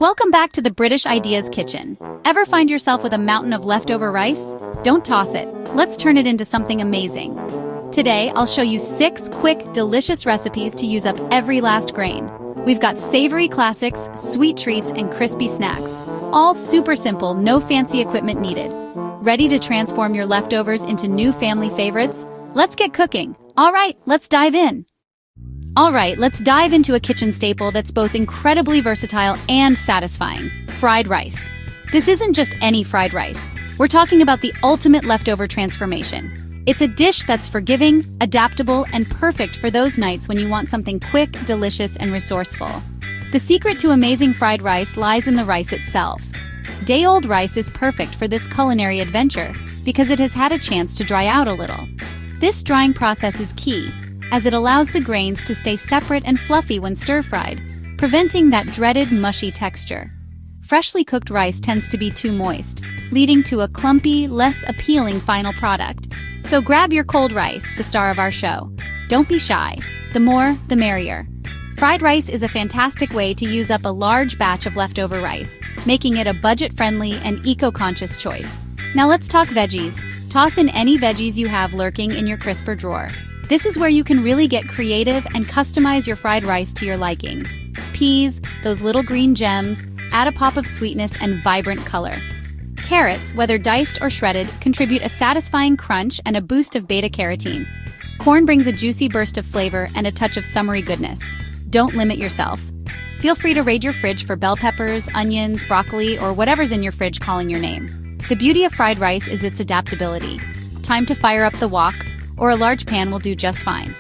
Welcome back to the British Ideas Kitchen. Ever find yourself with a mountain of leftover rice? Don't toss it. Let's turn it into something amazing. Today, I'll show you 6 quick, delicious recipes to use up every last grain. We've got savory classics, sweet treats, and crispy snacks. All super simple, no fancy equipment needed. Ready to transform your leftovers into new family favorites? Let's get cooking. All right, let's dive in. Let's dive into a kitchen staple that's both incredibly versatile and satisfying: fried rice. This isn't just any fried rice. We're talking about the ultimate leftover transformation. It's a dish that's forgiving, adaptable, and perfect for those nights when you want something quick, delicious, and resourceful. The secret to amazing fried rice lies in the rice itself. Day-old rice is perfect for this culinary adventure because it has had a chance to dry out a little. This drying process is key, as it allows the grains to stay separate and fluffy when stir-fried, preventing that dreaded mushy texture. Freshly cooked rice tends to be too moist, leading to a clumpy, less appealing final product. So grab your cold rice, the star of our show. Don't be shy. The more, the merrier. Fried rice is a fantastic way to use up a large batch of leftover rice, making it a budget-friendly and eco-conscious choice. Now let's talk veggies. Toss in any veggies you have lurking in your crisper drawer. This is where you can really get creative and customize your fried rice to your liking. Peas, those little green gems, add a pop of sweetness and vibrant color. Carrots, whether diced or shredded, contribute a satisfying crunch and a boost of beta-carotene. Corn brings a juicy burst of flavor and a touch of summery goodness. Don't limit yourself. Feel free to raid your fridge for bell peppers, onions, broccoli, or whatever's in your fridge calling your name. The beauty of fried rice is its adaptability. Time to fire up the wok, or a large pan will do just fine.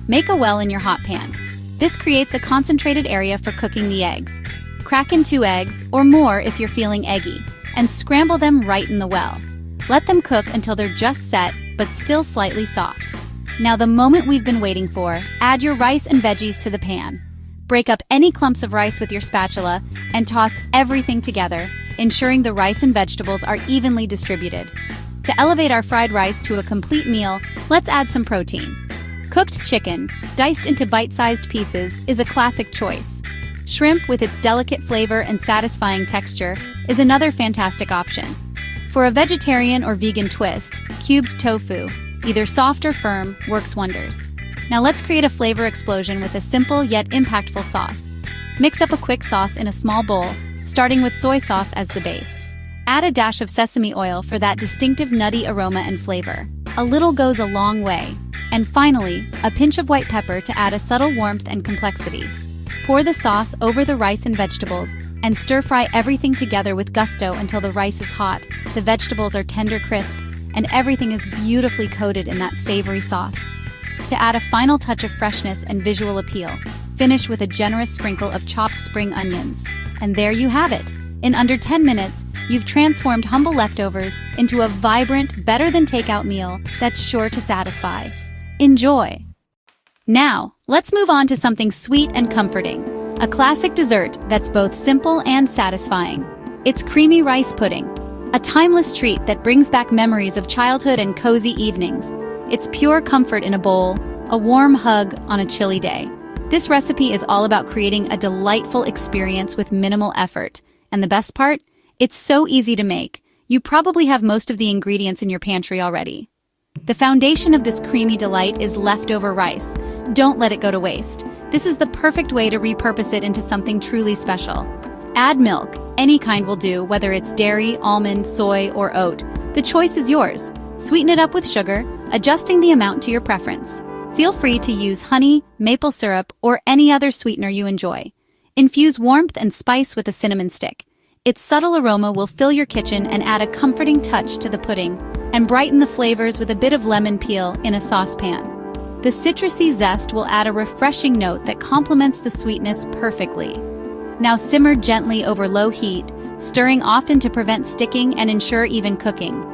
Make a well in your hot pan. This creates a concentrated area for cooking the eggs. Crack in 2 eggs, or more if you're feeling eggy, and scramble them right in the well. Let them cook until they're just set, but still slightly soft. Now the moment we've been waiting for, add your rice and veggies to the pan. Break up any clumps of rice with your spatula, and toss everything together, ensuring the rice and vegetables are evenly distributed. To elevate our fried rice to a complete meal, let's add some protein. Cooked chicken, diced into bite-sized pieces, is a classic choice. Shrimp, with its delicate flavor and satisfying texture, is another fantastic option. For a vegetarian or vegan twist, cubed tofu, either soft or firm, works wonders. Now let's create a flavor explosion with a simple yet impactful sauce. Mix up a quick sauce in a small bowl, starting with soy sauce as the base. Add a dash of sesame oil for that distinctive nutty aroma and flavor. A little goes a long way. And finally, a pinch of white pepper to add a subtle warmth and complexity. Pour the sauce over the rice and vegetables, and stir-fry everything together with gusto until the rice is hot, the vegetables are tender crisp, and everything is beautifully coated in that savory sauce. To add a final touch of freshness and visual appeal, finish with a generous sprinkle of chopped spring onions. And there you have it. In under 10 minutes, you've transformed humble leftovers into a vibrant, better-than-takeout meal that's sure to satisfy. Enjoy! Now, let's move on to something sweet and comforting. A classic dessert that's both simple and satisfying. It's creamy rice pudding, a timeless treat that brings back memories of childhood and cozy evenings. It's pure comfort in a bowl, a warm hug on a chilly day. This recipe is all about creating a delightful experience with minimal effort. And the best part? It's so easy to make. You probably have most of the ingredients in your pantry already. The foundation of this creamy delight is leftover rice. Don't let it go to waste. This is the perfect way to repurpose it into something truly special. Add milk. Any kind will do, whether it's dairy, almond, soy, or oat. The choice is yours. Sweeten it up with sugar, adjusting the amount to your preference. Feel free to use honey, maple syrup, or any other sweetener you enjoy. Infuse warmth and spice with a cinnamon stick. Its subtle aroma will fill your kitchen and add a comforting touch to the pudding, and brighten the flavors with a bit of lemon peel in a saucepan. The citrusy zest will add a refreshing note that complements the sweetness perfectly. Now simmer gently over low heat, stirring often to prevent sticking and ensure even cooking.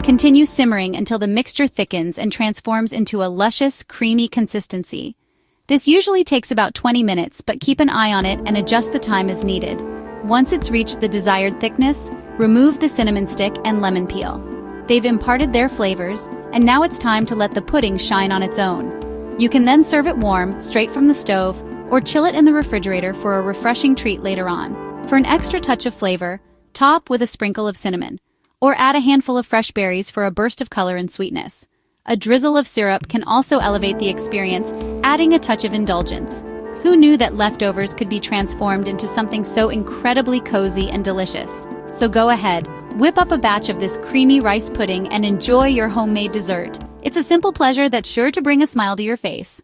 Continue simmering until the mixture thickens and transforms into a luscious, creamy consistency. This usually takes about 20 minutes, but keep an eye on it and adjust the time as needed. Once it's reached the desired thickness, remove the cinnamon stick and lemon peel. They've imparted their flavors, and now it's time to let the pudding shine on its own. You can then serve it warm, straight from the stove, or chill it in the refrigerator for a refreshing treat later on. For an extra touch of flavor, top with a sprinkle of cinnamon, or add a handful of fresh berries for a burst of color and sweetness. A drizzle of syrup can also elevate the experience, adding a touch of indulgence. Who knew that leftovers could be transformed into something so incredibly cozy and delicious? So go ahead, whip up a batch of this creamy rice pudding and enjoy your homemade dessert. It's a simple pleasure that's sure to bring a smile to your face.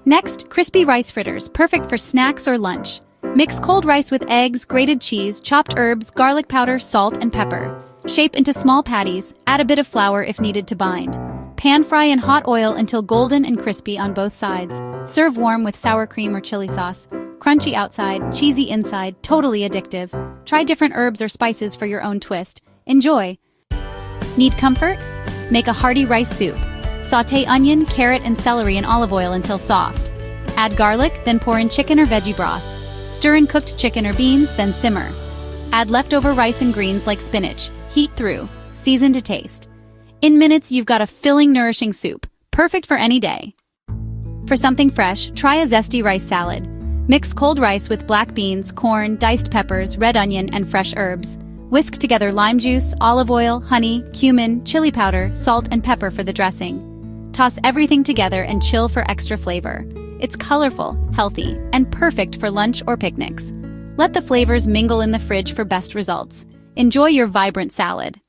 Next, crispy rice fritters, perfect for snacks or lunch. Mix cold rice with eggs, grated cheese, chopped herbs, garlic powder, salt, and pepper. Shape into small patties, add a bit of flour if needed to bind. Pan fry in hot oil until golden and crispy on both sides. Serve warm with sour cream or chili sauce. Crunchy outside, cheesy inside, totally addictive. Try different herbs or spices for your own twist. Enjoy! Need comfort? Make a hearty rice soup. Sauté onion, carrot, and celery in olive oil until soft. Add garlic, then pour in chicken or veggie broth. Stir in cooked chicken or beans, then simmer. Add leftover rice and greens like spinach. Heat through. Season to taste. In minutes, you've got a filling, nourishing soup, perfect for any day. For something fresh, try a zesty rice salad. Mix cold rice with black beans, corn, diced peppers, red onion, and fresh herbs. Whisk together lime juice, olive oil, honey, cumin, chili powder, salt, and pepper for the dressing. Toss everything together and chill for extra flavor. It's colorful, healthy, and perfect for lunch or picnics. Let the flavors mingle in the fridge for best results. Enjoy your vibrant salad.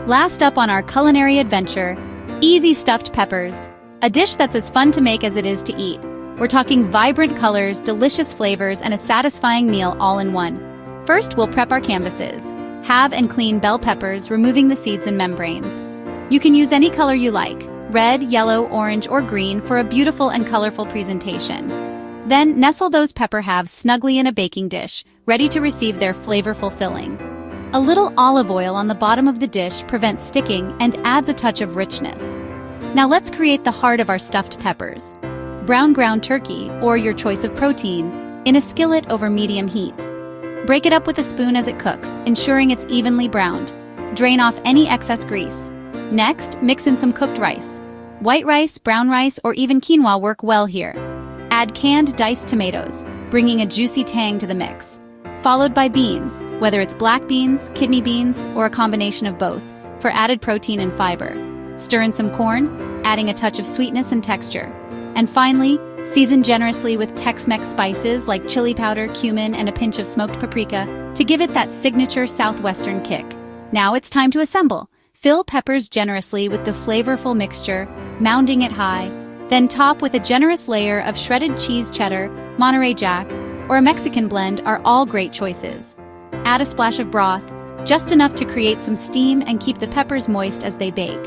Last up on our culinary adventure, easy stuffed peppers. A dish that's as fun to make as it is to eat. We're talking vibrant colors, delicious flavors, and a satisfying meal all in one. First, we'll prep our canvases. Halve and clean bell peppers, removing the seeds and membranes. You can use any color you like, red, yellow, orange, or green for a beautiful and colorful presentation. Then, nestle those pepper halves snugly in a baking dish, ready to receive their flavorful filling. A little olive oil on the bottom of the dish prevents sticking and adds a touch of richness. Now let's create the heart of our stuffed peppers. Brown ground turkey, or your choice of protein, in a skillet over medium heat. Break it up with a spoon as it cooks, ensuring it's evenly browned. Drain off any excess grease. Next, mix in some cooked rice. White rice, brown rice, or even quinoa work well here. Add canned diced tomatoes, bringing a juicy tang to the mix. Followed by beans, whether it's black beans, kidney beans, or a combination of both, for added protein and fiber. Stir in some corn, adding a touch of sweetness and texture. And finally, season generously with Tex-Mex spices like chili powder, cumin, and a pinch of smoked paprika to give it that signature southwestern kick. Now it's time to assemble. Fill peppers generously with the flavorful mixture, mounding it high. Then top with a generous layer of shredded cheese cheddar, Monterey Jack, or a Mexican blend are all great choices. Add a splash of broth, just enough to create some steam and keep the peppers moist as they bake.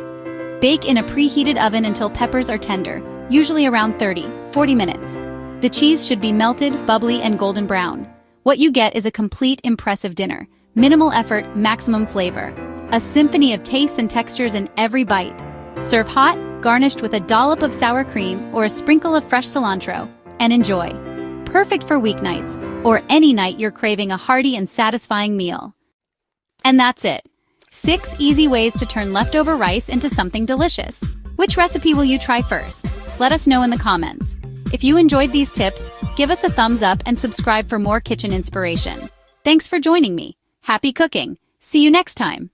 Bake in a preheated oven until peppers are tender, usually around 30-40 minutes. The cheese should be melted, bubbly, and golden brown. What you get is a complete, impressive dinner. Minimal effort, maximum flavor. A symphony of tastes and textures in every bite. Serve hot, garnished with a dollop of sour cream or a sprinkle of fresh cilantro, and enjoy. Perfect for weeknights, or any night you're craving a hearty and satisfying meal. And that's it. 6 easy ways to turn leftover rice into something delicious. Which recipe will you try first? Let us know in the comments. If you enjoyed these tips, give us a thumbs up and subscribe for more kitchen inspiration. Thanks for joining me. Happy cooking! See you next time!